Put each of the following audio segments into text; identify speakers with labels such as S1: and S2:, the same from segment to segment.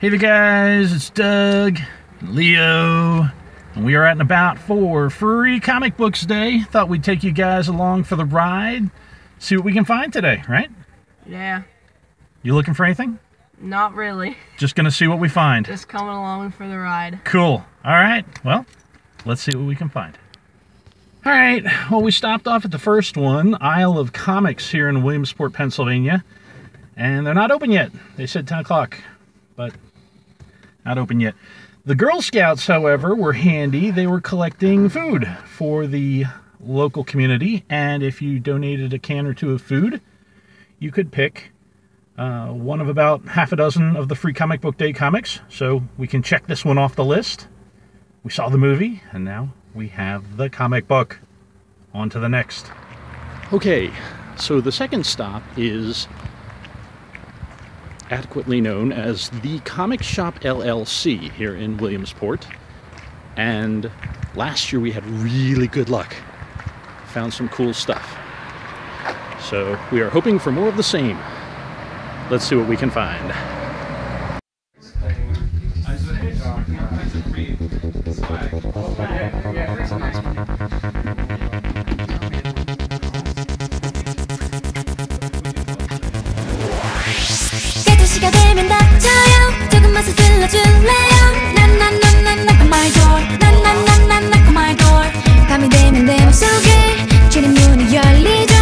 S1: Hey there guys, it's Doug, Leo, and we are out and about for Free Comic Books Day. Thought we'd take you guys along for the ride, see what we can find today, right?
S2: Yeah.
S1: You looking for anything?
S2: Not really.
S1: Just gonna see what we find.
S2: Just coming along for the ride.
S1: Cool. Alright, well, let's see what we can find. Alright, well we stopped off at the first one, Isle of Comics here in Williamsport, Pennsylvania. And they're not open yet. They said 10 o'clock, but not open yet. The Girl Scouts, however, were handy. They were collecting food for the local community, and if you donated a can or two of food, you could pick one of about half a dozen of the Free Comic Book Day comics. So we can check this one off the list. We saw the movie, and now we have the comic book. On to the next. Okay, so the second stop is adequately known as the Comic Shop LLC here in Williamsport. And last year we had really good luck. Found some cool stuff. So we are hoping for more of the same. Let's see what we can find.
S3: 시가 되면 닥쳐요. 조금만 서둘러 줄래요. 난난난난 knock on my door. 난난난난 knock on my door. 밤이 되면 내 맘속에 주는 문이 열리죠.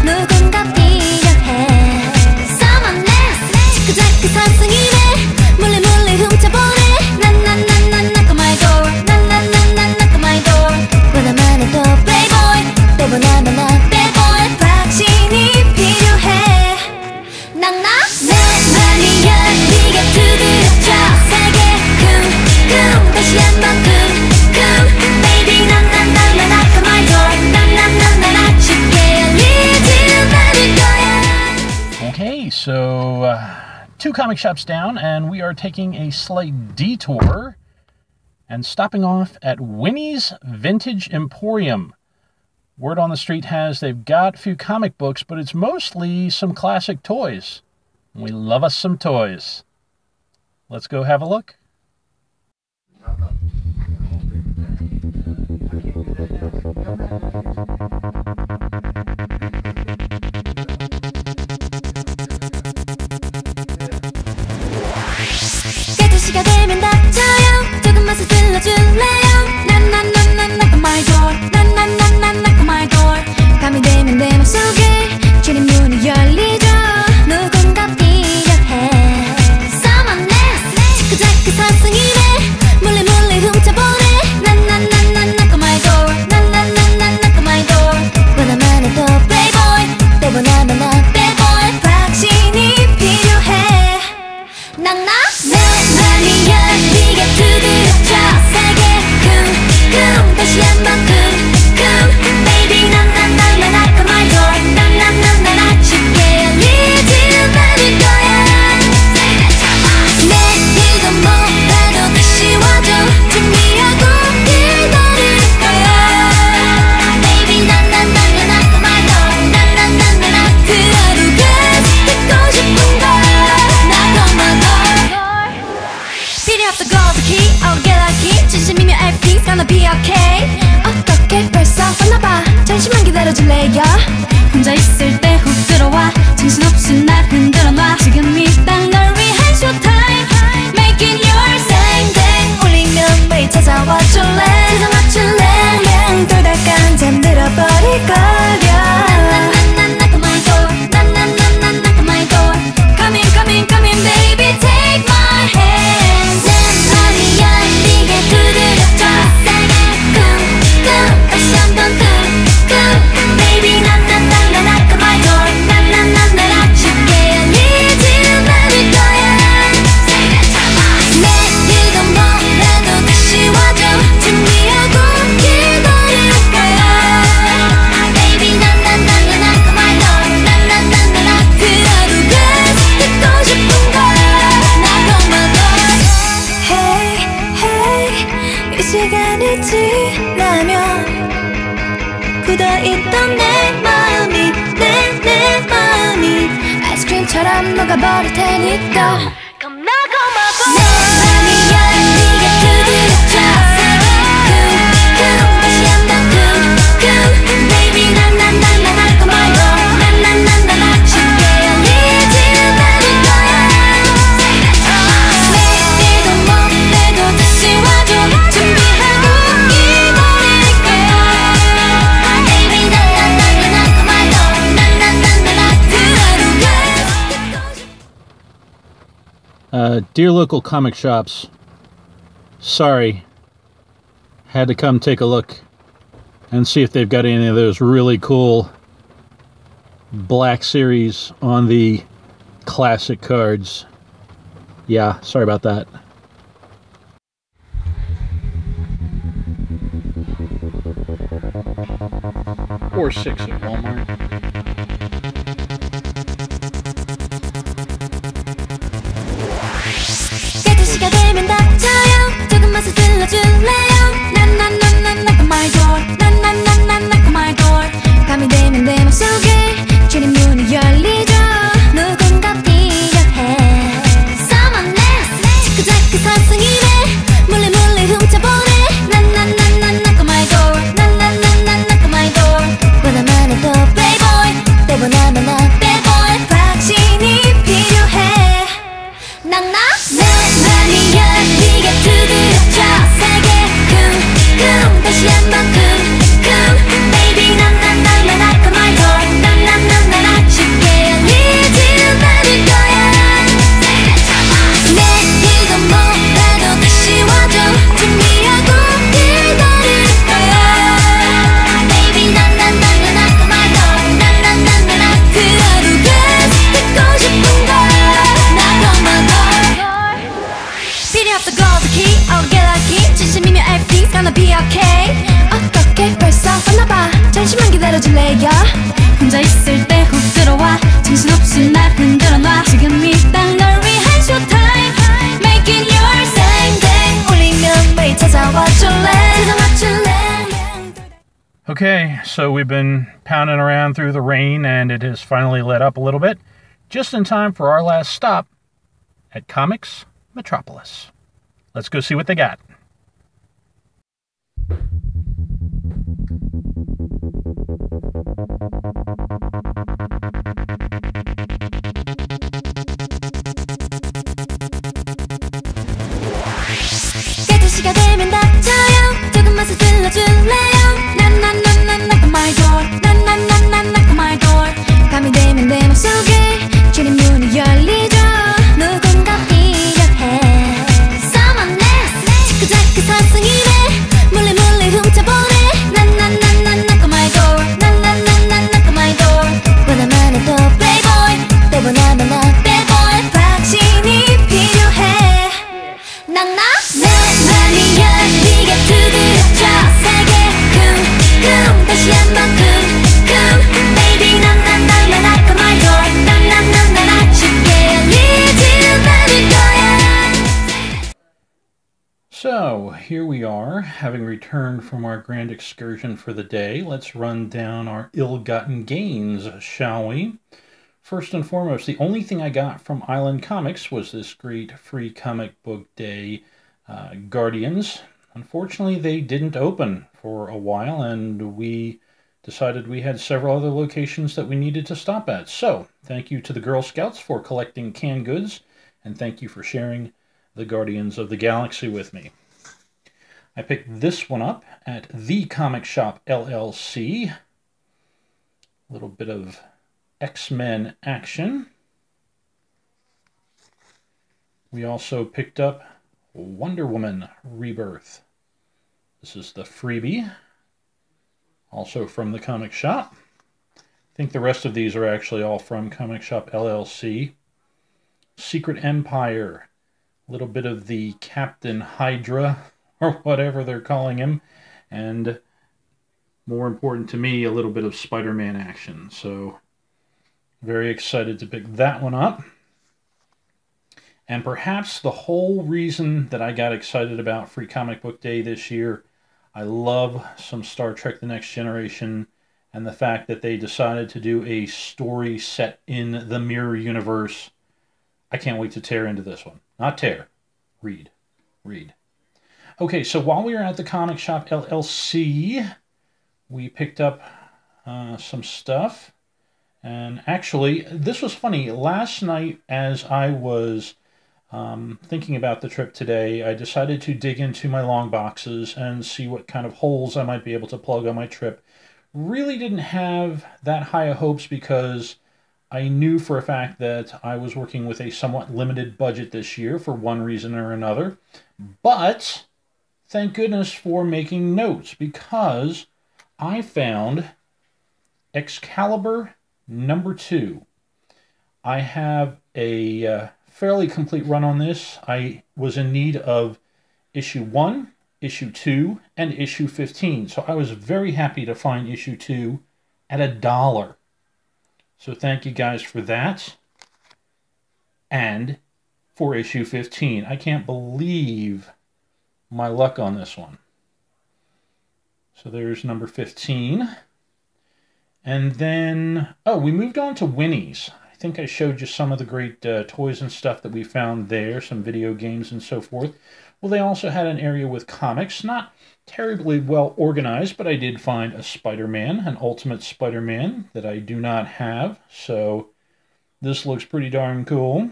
S3: 누군가 필요해. Someone else. 자꾸자꾸 상승이네. 몰래 몰래 훔쳐보네. 난난난난 knock on my door. 난난난난 knock on my door. 원하면 해도 playboy. 빼보나마 나 bad boy. 확신이 필요해. 난
S1: Okay, so 2 comic shops down, and we are taking a slight detour and stopping off at Winnie's Vintage Emporium. Word on the street has they've got a few comic books, but it's mostly some classic toys. We love us some toys. Let's go have a look.
S3: 시가 되면 닥쳐요. 조금만 서둘러 줄래요. 난난난난 knock on my door. 난난난난 knock on my door. 밤이 되면 내 맘속에 주는 문이 열리죠. 누군가 필요해. Someone else. 자꾸자꾸 상승이네. 몰래 몰래 훔쳐보네. 난난난난 knock on my door. 난난난난 knock on my door. 원하면 해도 playboy. 빼보나마 나 bad boy. 확신이 필요해. 난 네가 두드렸죠. 세게 쿵쿵 다시 한번 쿵쿵 Baby 난난난 knock on my door. 난난난 쉽게 열리지는 않을 거야. 내일도 뭐라도 다시 와줘. 준비하고 기다릴 거야. Baby 난난난 knock on my door. 난난난 그 하루가 듣고 싶은 걸 knock on my door. 필요 없어 gold key, I'll get lucky. 진심이면 everything's gonna be okay. 어떻게 벌써 왔나봐. 잠시만 기다려줄래요. 혼자 있을 때 훅 들어와. 정신없이 날 흔들어놔. 지금이 딱 널 위한 showtime. Making your same day. 울리면 매일 찾아와 줄래. 찾아 맞출래. 그냥 돌다간 잠들어버릴 거려. 난난난난 knock on my door. 난난난난 knock on my door. Come in, come in, come in baby, take my hand. Baby 난난난 knock on my door. 난난난 쉽게 열리지는 않을 거야. 내일도 뭐라도 다시 와줘. 준비하고 기다릴 거야. Baby 난난난 knock on my door. 난난난 그 하루가 듣고 싶은 거야. knock on my door. Hey hey 이 시간이 지나면 굳어있던 내 마음이 내 마음이 아이스크림처럼 녹아버릴 테니까 Come knock on my door.
S1: Dear local comic shops, sorry, had to come take a look and see if they've got any of those really cool black series on the classic cards. Yeah, sorry about that. Or 6 at Walmart.
S3: 깨끗이가 되면 닥쳐요 조금만 서둘러줄래요 난난난난 knock on my door 난난난난 knock on my door 밤이 되면 내 맘속에 주린 문이 열리죠 누군가 필요해 Someone else 자꾸 사슴이네 몰래 몰래 훔쳐보네 난난난난 knock on my door 난난난난 knock on my door 원하면 해도 playboy 때보나마 나 bad boy 확신이 필요해 난 내 맘이 열리게 두드려줘 세게 쿵쿵 다시 한번 쿵쿵 Baby 난난난 knock on my door 난난난 쉽게 열리지는 않을 거야 내일도 뭐라도 다시 와줘 준비하고 기다릴 거야 Baby 난난난 knock on my door 난난난 그 하루가 듣고 싶은 걸 knock on my door 필요 없어 gold key I'll get lucky 진심이면 everything's gonna be okay 어떻게 벌써 왔나봐 잠시만 기다려줄래요 혼자 있을 때 훅 들어와 정신없이 날 흔들어놔 지금이 딱 널 위한 showtime Making your same day 울리면 매일 찾아와 줄래
S1: Okay, so we've been pounding around through the rain and it has finally let up a little bit, just in time for our last stop at Comics Metropolis. Let's go see what they got.
S3: 깨끗이가 되면 닥쳐요 조금만 서둘러줄래요 난난난난 knock on my door 난난난난 knock on my door 밤이 되면 내 맘속에 주린 문이 열리죠 누군가 필요해 Someone else 자꾸 사슴이네 몰래 몰래 훔쳐보네 난난난난 knock on my door 난난난난 knock on my door 원하면 해도 playboy 때보나마 나 bad boy 확신이 필요해 내 맘이 열리게 두드려줘 세게 쿵쿵 다시 한번 쿵쿵 Baby 난난난 knock on my door 난난난 쉽게 열리지는 않을 거야
S1: So, here we are, having returned from our grand excursion for the day. Let's run down our ill-gotten gains, shall we? First and foremost, the only thing I got from Island Comics was this great free comic book day Guardians. Unfortunately, they didn't open for a while, and we decided we had several other locations that we needed to stop at. So, thank you to the Girl Scouts for collecting canned goods, and thank you for sharing the Guardians of the Galaxy with me. I picked this one up at The Comic Shop LLC. A little bit of X-Men action. We also picked up Wonder Woman Rebirth. This is the freebie, also from the comic shop. I think the rest of these are actually all from Comic Shop LLC. Secret Empire, a little bit of the Captain Hydra, or whatever they're calling him, and more important to me, a little bit of Spider-Man action. So, very excited to pick that one up. And perhaps the whole reason that I got excited about Free Comic Book Day this year, I love some Star Trek The Next Generation, and the fact that they decided to do a story set in the Mirror Universe. I can't wait to tear into this one. Not tear. Read. Read. Okay, so while we were at the Comic Shop LLC, we picked up some stuff. And actually, this was funny. Last night, as I was thinking about the trip today, I decided to dig into my long boxes and see what kind of holes I might be able to plug on my trip. Really didn't have that high of hopes because I knew for a fact that I was working with a somewhat limited budget this year for one reason or another. But thank goodness for making notes, because I found Excalibur #2. I have a fairly complete run on this. I was in need of issue 1, issue 2, and issue 15. So I was very happy to find issue 2 at $1. So thank you guys for that. And for issue 15. I can't believe my luck on this one. So there's number 15. And then, oh, we moved on to Winnie's. I think I showed you some of the great toys and stuff that we found there, some video games and so forth. Well, they also had an area with comics, not terribly well organized, but I did find a Spider-Man, an Ultimate Spider-Man that I do not have, so this looks pretty darn cool.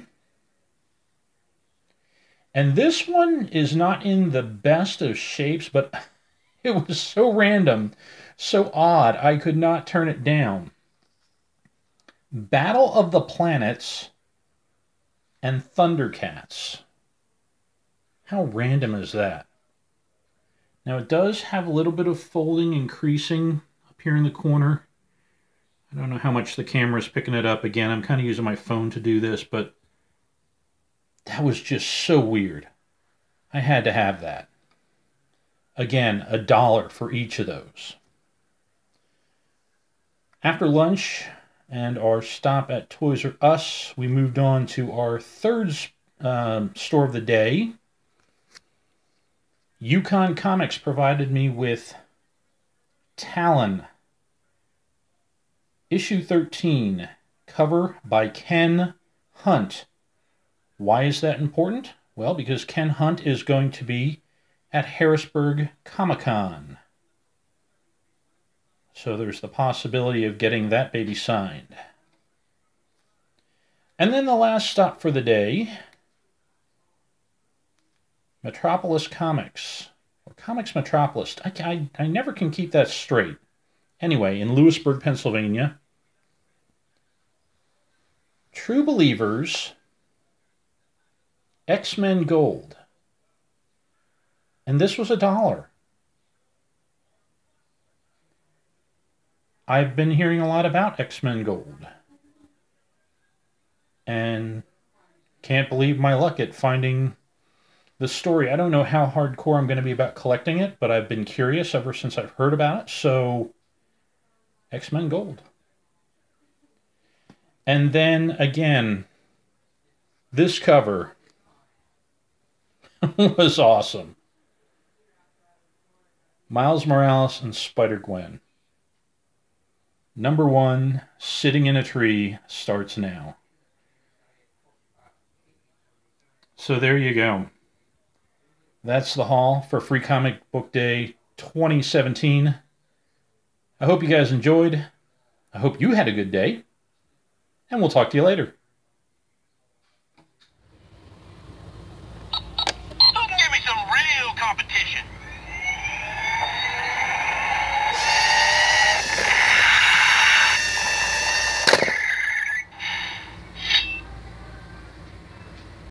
S1: And this one is not in the best of shapes, but it was so random, so odd, I could not turn it down. Battle of the Planets and Thundercats. How random is that? Now it does have a little bit of folding and creasing up here in the corner. I don't know how much the camera is picking it up. Again, I'm kind of using my phone to do this, but that was just so weird. I had to have that. Again, $1 for each of those. After lunch and our stop at Toys R Us, we moved on to our third store of the day. Yukon Comics provided me with Talon, issue 13, cover by Ken Hunt. Why is that important? Well, because Ken Hunt is going to be at Harrisburg Comic-Con. So there's the possibility of getting that baby signed. And then the last stop for the day, Metropolis Comics, or Comics Metropolis. I never can keep that straight. Anyway, in Lewisburg, Pennsylvania, True Believers, X-Men Gold. And this was $1. I've been hearing a lot about X-Men Gold. And can't believe my luck at finding the story. I don't know how hardcore I'm going to be about collecting it, but I've been curious ever since I've heard about it. So, X-Men Gold. And then, again, this cover was awesome. Miles Morales and Spider-Gwen. #1, Sitting in a Tree, starts now. So there you go. That's the haul for Free Comic Book Day 2017. I hope you guys enjoyed. I hope you had a good day. And we'll talk to you later.
S4: Give me some real competition.